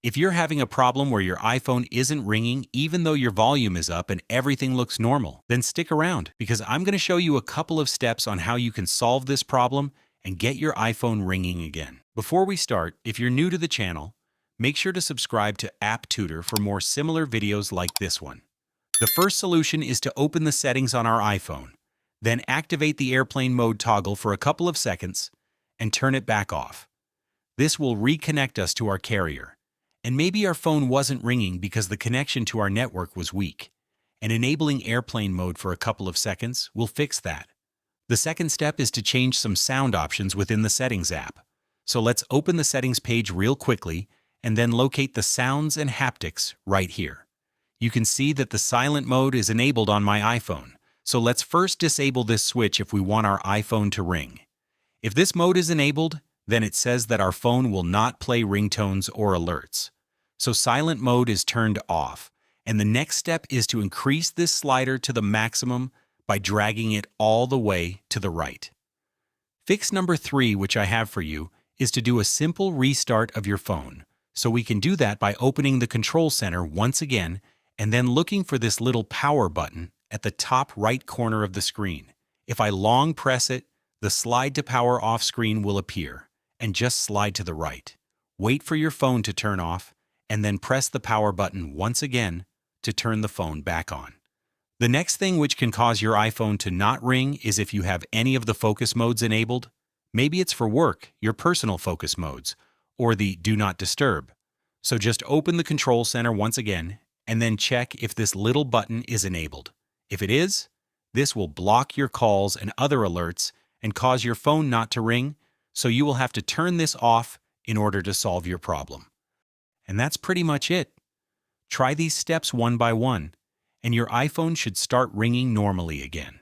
If you're having a problem where your iPhone isn't ringing even though your volume is up and everything looks normal, then stick around because I'm going to show you a couple of steps on how you can solve this problem and get your iPhone ringing again. Before we start, if you're new to the channel, make sure to subscribe to App Tutor for more similar videos like this one. The first solution is to open the settings on our iPhone, then activate the airplane mode toggle for a couple of seconds and turn it back off. This will reconnect us to our carrier. And maybe our phone wasn't ringing because the connection to our network was weak, and enabling airplane mode for a couple of seconds will fix that. The second step is to change some sound options within the Settings app. So let's open the Settings page real quickly and then locate the Sounds and Haptics right here. You can see that the silent mode is enabled on my iPhone, so let's first disable this switch if we want our iPhone to ring. If this mode is enabled, then it says that our phone will not play ringtones or alerts. So silent mode is turned off, and the next step is to increase this slider to the maximum by dragging it all the way to the right. Fix number 3, which I have for you, is to do a simple restart of your phone. So we can do that by opening the control center once again and then looking for this little power button at the top right corner of the screen. If I long press it, the slide to power off screen will appear, and just slide to the right. Wait for your phone to turn off, and then press the power button once again to turn the phone back on. The next thing which can cause your iPhone to not ring is if you have any of the focus modes enabled. Maybe it's for work, your personal focus modes, or the Do Not Disturb. So just open the control center once again, and then check if this little button is enabled. If it is, this will block your calls and other alerts and cause your phone not to ring, so you will have to turn this off in order to solve your problem. And that's pretty much it. Try these steps one by one, and your iPhone should start ringing normally again.